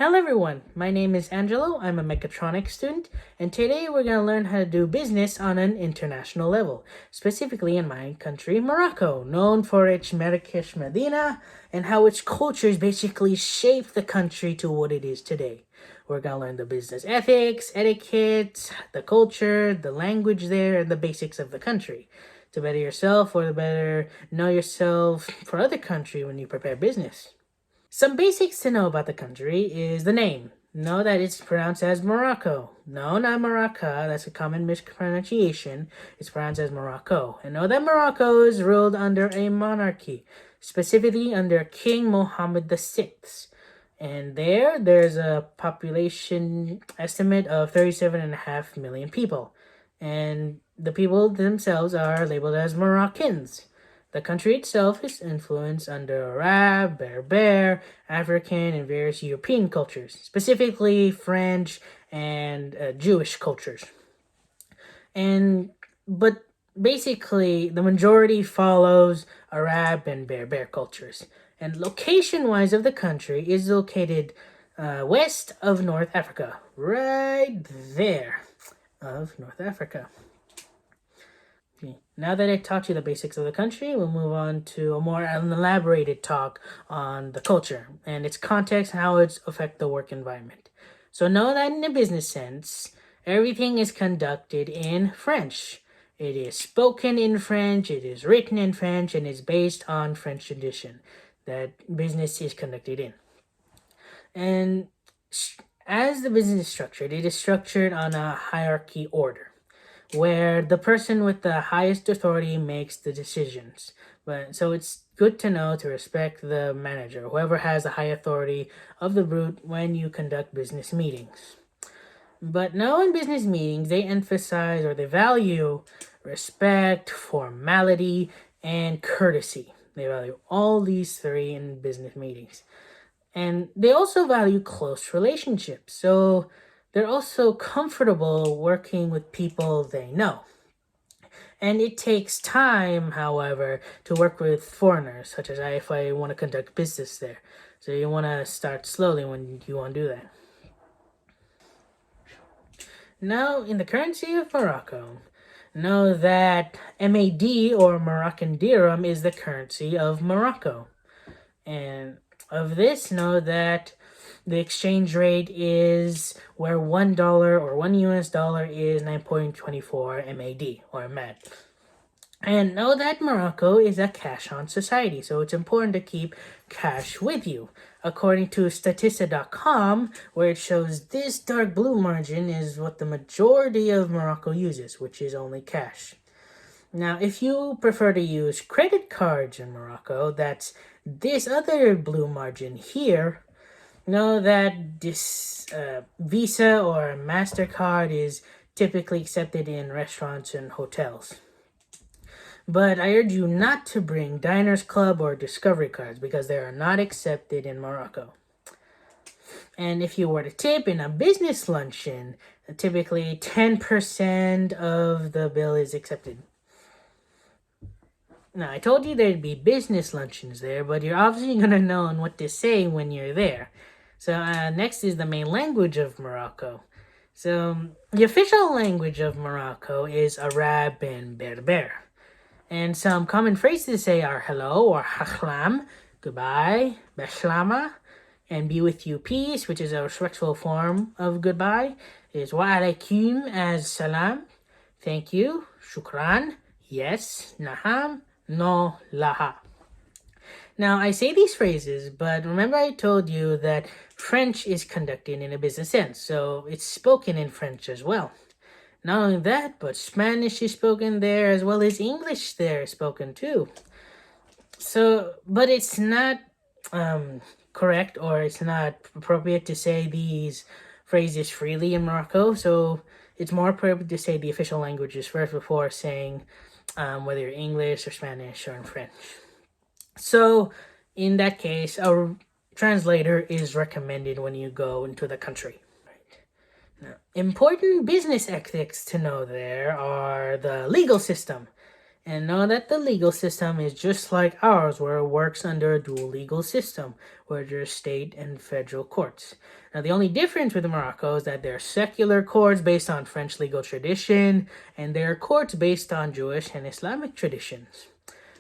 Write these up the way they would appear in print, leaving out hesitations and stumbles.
Hello everyone, my name is Angelo, I'm a mechatronics student, and today we're going to learn how to do business on an international level, specifically in my country, Morocco, known for its Marrakesh Medina, and how its cultures basically shaped the country to what it is today. We're going to learn the business ethics, etiquette, the culture, the language there, and the basics of the country. To better yourself or to better know yourself for other country when you prepare business. Some basics to know about the country is the name. Know that it's pronounced as Morocco. No, not Morocco. That's a common mispronunciation. It's pronounced as Morocco. And know that Morocco is ruled under a monarchy, specifically under King Mohammed VI. And there's a population estimate of 37.5 million people. And the people themselves are labeled as Moroccans. The country itself is influenced under Arab, Berber, African, and various European cultures, specifically French and Jewish cultures. But basically, the majority follows Arab and Berber cultures. And location-wise of the country is located west of North Africa, right there of North Africa. Now that I taught you the basics of the country, we'll move on to a more elaborated talk on the culture and its context and how it affects the work environment. So know that in a business sense, everything is conducted in French. It is spoken in French, it is written in French, and is based on French tradition that business is conducted in. And as the business is structured, it is structured on a hierarchy order, where the person with the highest authority makes the decisions. So it's good to know to respect the manager, whoever has the high authority of the group when you conduct business meetings. But now in business meetings, they emphasize or they value respect, formality, and courtesy. They value all these three in business meetings. And they also value close relationships. So they're also comfortable working with people they know. And it takes time, however, to work with foreigners, such as if I want to conduct business there. So you want to start slowly when you want to do that. Now, in the currency of Morocco, know that MAD, or Moroccan dirham, is the currency of Morocco. And of this, know that the exchange rate is where $1 or $1 is 9.24 MAD or MAD. And know that Morocco is a cash-on society, so it's important to keep cash with you. According to Statista.com, where it shows this dark blue margin is what the majority of Morocco uses, which is only cash. Now, if you prefer to use credit cards in Morocco, that's this other blue margin here. Know that this Visa or MasterCard is typically accepted in restaurants and hotels. But I urge you not to bring Diners Club or Discovery cards because they are not accepted in Morocco. And if you were to tip in a business luncheon, typically 10% of the bill is accepted. Now, I told you there'd be business luncheons there, but you're obviously going to know what to say when you're there. So next is the main language of Morocco. So the official language of Morocco is Arab and Berber. And some common phrases to say are hello or haklam, goodbye, beshlama, and be with you peace, which is a respectful form of goodbye, is wa alaikum as salam, thank you, shukran, yes, naham, no, laha. Now, I say these phrases, but remember I told you that French is conducted in a business sense, so it's spoken in French as well. Not only that, but Spanish is spoken there as well as English there is spoken too. So, but it's not correct or it's not appropriate to say these phrases freely in Morocco, so it's more appropriate to say the official languages first before saying whether you're English or Spanish or in French. So, in that case, a translator is recommended when you go into the country. Now, important business ethics to know there are the legal system. And know that the legal system is just like ours, where it works under a dual legal system, where there's state and federal courts. Now, the only difference with Morocco is that there are secular courts based on French legal tradition, and there are courts based on Jewish and Islamic traditions.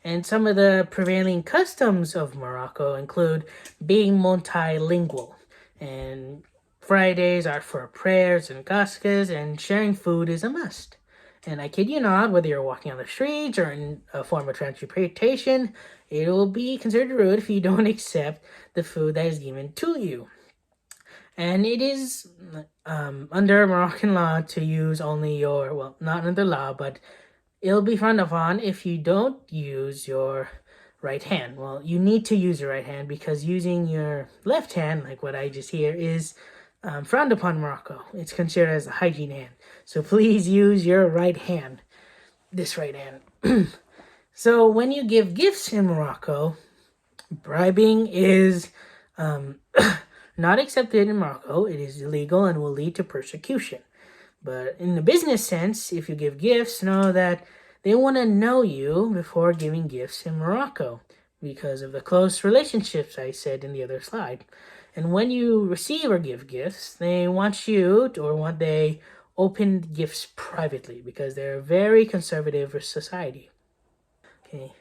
And some of the prevailing customs of Morocco include being multilingual, and Fridays are for prayers and kaskas, and sharing food is a must. And I kid you not, whether you're walking on the streets or in a form of transportation, it will be considered rude if you don't accept the food that is given to you. And it is under Moroccan law to use only your, well, not under law, but it'll be frowned upon if you don't use your right hand. Well, you need to use your right hand because using your left hand, like what I just hear, is frowned upon in Morocco. It's considered as a hygiene hand. So please use your right hand, this right hand. So when you give gifts in Morocco, bribing is not accepted in Morocco. It is illegal and will lead to persecution. But in the business sense, if you give gifts, know that they want to know you before giving gifts in Morocco because of the close relationships I said in the other slide. And when you receive or give gifts, they want you to, or want they open gifts privately because they're a very conservative society. Okay.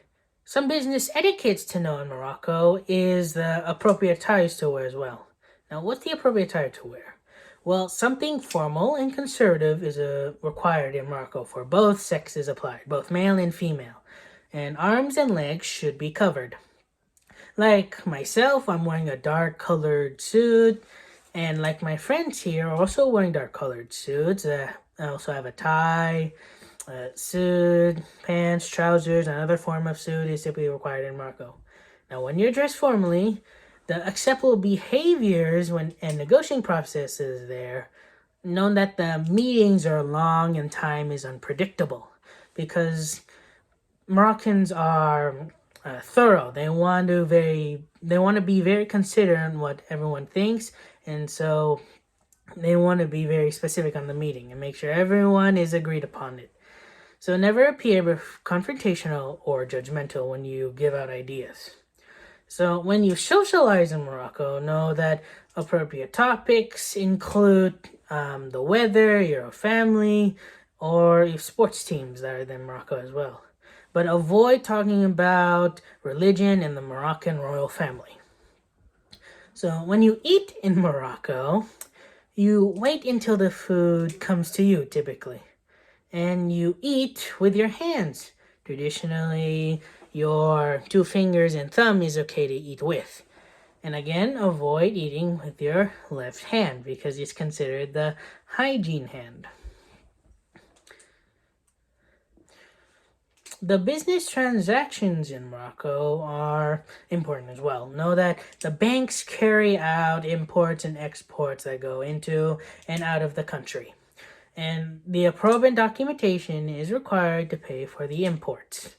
Some business etiquettes to know in Morocco is the appropriate ties to wear as well. Now, what's the appropriate attire to wear? Well, something formal and conservative is required in Morocco for both sexes applied, both male and female. And arms and legs should be covered. Like myself, I'm wearing a dark colored suit, and like my friends here are also wearing dark colored suits. I also have a tie, suit, pants, trousers, another form of suit is typically required in Morocco. Now, when you're dressed formally, the acceptable behaviors and negotiating processes there, known that the meetings are long and time is unpredictable because Moroccans are thorough. They want to be very considerate on what everyone thinks, and so they want to be very specific on the meeting and make sure everyone is agreed upon it. So never appear confrontational or judgmental when you give out ideas. So when you socialize in Morocco, know that appropriate topics include the weather, your family, or if sports teams that are in Morocco as well. But avoid talking about religion and the Moroccan royal family. So when you eat in Morocco, you wait until the food comes to you typically. And you eat with your hands. Traditionally, your two fingers and thumb is okay to eat with. And again, avoid eating with your left hand because it's considered the hygiene hand. The business transactions in Morocco are important as well. Know that the banks carry out imports and exports that go into and out of the country. And the appropriate documentation is required to pay for the imports.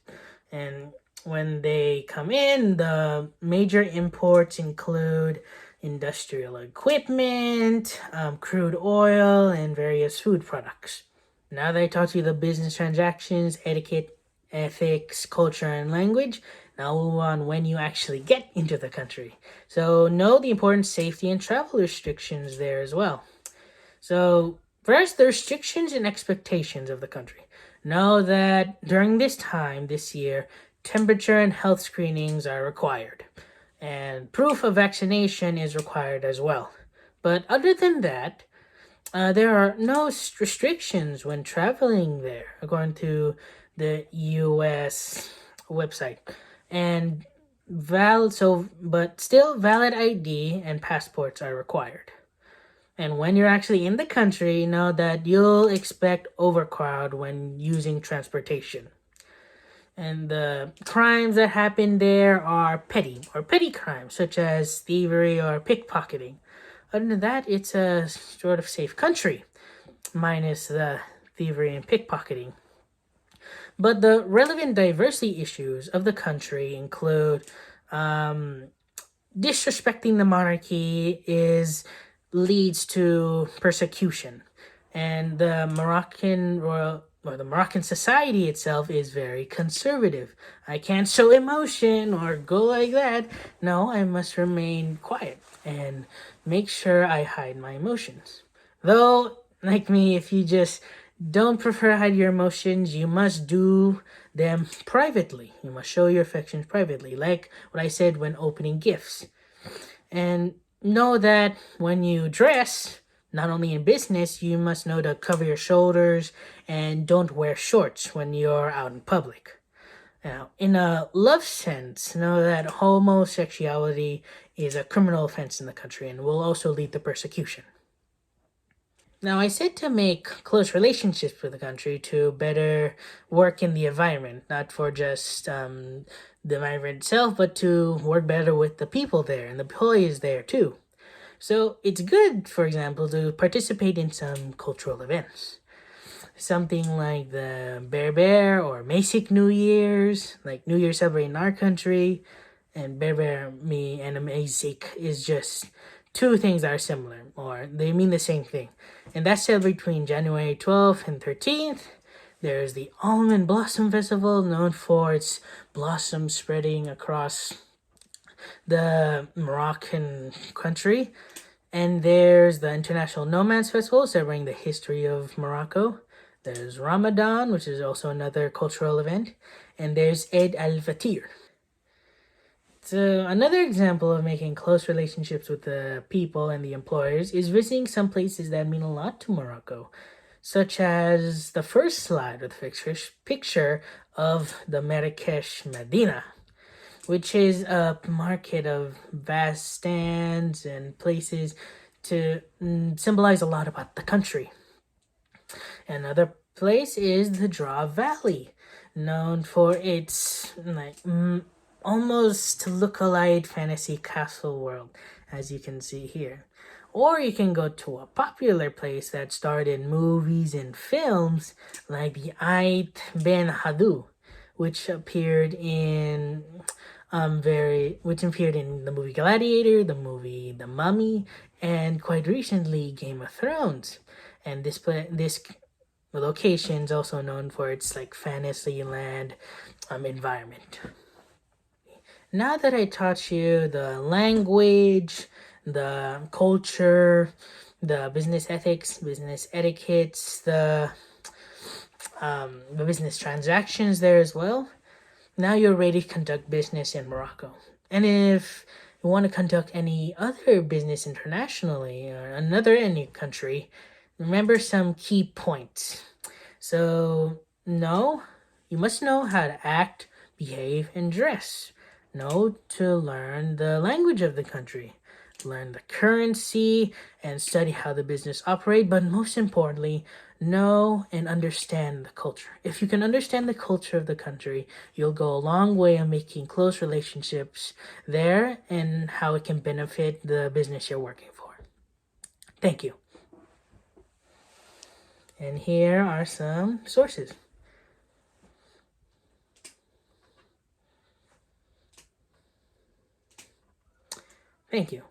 And when they come in, the major imports include industrial equipment, crude oil, and various food products. Now that I taught you the business transactions, etiquette, ethics, culture, and language, now we'll move on when you actually get into the country. So know the important safety and travel restrictions there as well. So first, the restrictions and expectations of the country. Know that during this time, this year, temperature and health screenings are required. And proof of vaccination is required as well. But other than that, there are no restrictions when traveling there, according to the U.S. website. And but still valid ID and passports are required. And when you're actually in the country, know that you'll expect overcrowd when using transportation. And the crimes that happen there are petty crimes, such as thievery or pickpocketing. Other than that, it's a sort of safe country, minus the thievery and pickpocketing. But the relevant diversity issues of the country include disrespecting the monarchy leads to persecution, and the or the Moroccan society itself is very conservative. I can't show emotion or go like that. No, I must remain quiet and make sure I hide my emotions. Though, like me, if you just don't prefer to hide your emotions, you must do them privately. You must show your affections privately, like what I said when opening gifts. And know that when you dress, not only in business, you must know to cover your shoulders and don't wear shorts when you're out in public. Now, in a love sense, know that homosexuality is a criminal offense in the country and will also lead to persecution. Now, I said to make close relationships with the country to better work in the environment, not for just the environment itself, but to work better with the people there and the employees there too. So it's good, for example, to participate in some cultural events. Something like the Berber or Masic New Year's, like New Year celebrated in our country, and Berber me and Masic is just two things that are similar, or they mean the same thing. And that's celebrated between January 12th and 13th. There's the Almond Blossom Festival, known for its blossom spreading across the Moroccan country. And there's the International Nomads Festival, celebrating the history of Morocco. There's Ramadan, which is also another cultural event. And there's Eid al-Fatir. So another example of making close relationships with the people and the employers is visiting some places that mean a lot to Morocco, such as the first slide with the picture of the Marrakesh Medina, which is a market of vast stands and places to symbolize a lot about the country. Another place is the Draw Valley, known for its almost look-alike fantasy castle world, as you can see here. Or you can go to a popular place that starred in movies and films like the Ait Ben Hadu, which appeared in the movie Gladiator, the movie The Mummy, and quite recently Game of Thrones. And this location is also known for its like Fantasyland environment. Now that I taught you the language, the culture, the business ethics, business etiquettes, the business transactions there as well, now you're ready to conduct business in Morocco. And if you want to conduct any other business internationally or any country, remember some key points. So, you must know how to act, behave, and dress. Know to learn the language of the country, learn the currency, and study how the business operate. But most importantly, know and understand the culture. If you can understand the culture of the country, you'll go a long way in making close relationships there and how it can benefit the business you're working for. Thank you. And here are some sources. Thank you.